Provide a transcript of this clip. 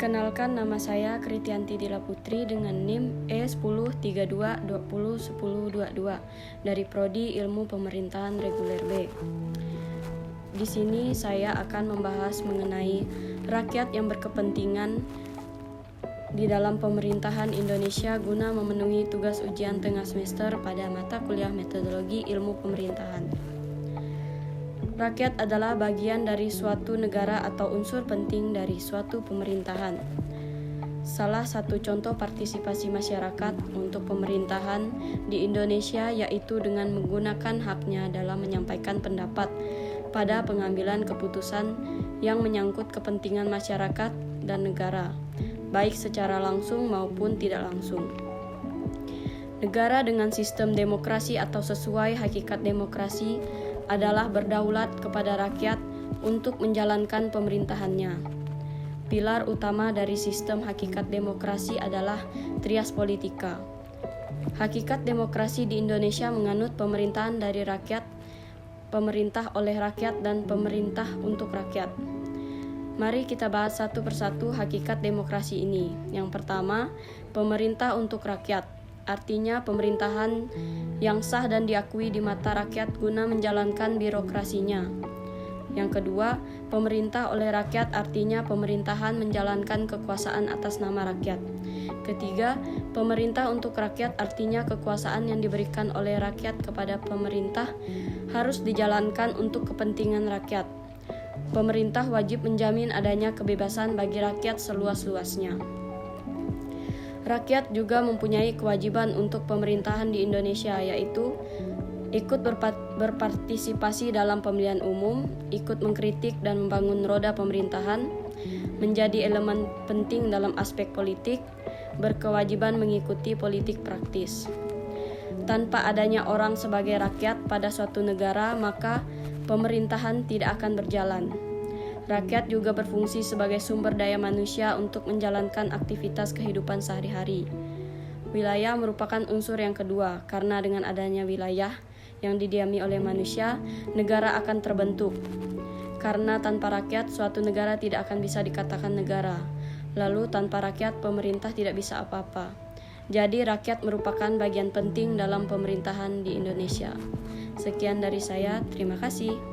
Perkenalkan, nama saya Kritianti Dila Putri dengan NIM E1032201022 dari Prodi Ilmu Pemerintahan Reguler B. Di sini saya akan membahas mengenai rakyat yang berkepentingan di dalam pemerintahan Indonesia guna memenuhi tugas ujian tengah semester pada mata kuliah Metodologi Ilmu Pemerintahan. Rakyat adalah bagian dari suatu negara atau unsur penting dari suatu pemerintahan. Salah satu contoh partisipasi masyarakat untuk pemerintahan di Indonesia yaitu dengan menggunakan haknya dalam menyampaikan pendapat pada pengambilan keputusan yang menyangkut kepentingan masyarakat dan negara, baik secara langsung maupun tidak langsung. Negara dengan sistem demokrasi atau sesuai hakikat demokrasi adalah berdaulat kepada rakyat untuk menjalankan pemerintahannya. Pilar utama dari sistem hakikat demokrasi adalah trias politika. Hakikat demokrasi di Indonesia menganut pemerintahan dari rakyat, pemerintah oleh rakyat, dan pemerintah untuk rakyat. Mari kita bahas satu persatu hakikat demokrasi ini. Yang pertama, pemerintah untuk rakyat. Artinya pemerintahan yang sah dan diakui di mata rakyat guna menjalankan birokrasinya. Yang kedua, pemerintah oleh rakyat artinya pemerintahan menjalankan kekuasaan atas nama rakyat. Ketiga, pemerintah untuk rakyat artinya kekuasaan yang diberikan oleh rakyat kepada pemerintah harus dijalankan untuk kepentingan rakyat. Pemerintah wajib menjamin adanya kebebasan bagi rakyat seluas-luasnya. Rakyat juga mempunyai kewajiban untuk pemerintahan di Indonesia, yaitu ikut berpartisipasi dalam pemilihan umum, ikut mengkritik dan membangun roda pemerintahan, menjadi elemen penting dalam aspek politik, berkewajiban mengikuti politik praktis. Tanpa adanya orang sebagai rakyat pada suatu negara, maka pemerintahan tidak akan berjalan. Rakyat juga berfungsi sebagai sumber daya manusia untuk menjalankan aktivitas kehidupan sehari-hari. Wilayah merupakan unsur yang kedua, karena dengan adanya wilayah yang didiami oleh manusia, negara akan terbentuk. Karena tanpa rakyat, suatu negara tidak akan bisa dikatakan negara. Lalu tanpa rakyat, pemerintah tidak bisa apa-apa. Jadi rakyat merupakan bagian penting dalam pemerintahan di Indonesia. Sekian dari saya, terima kasih.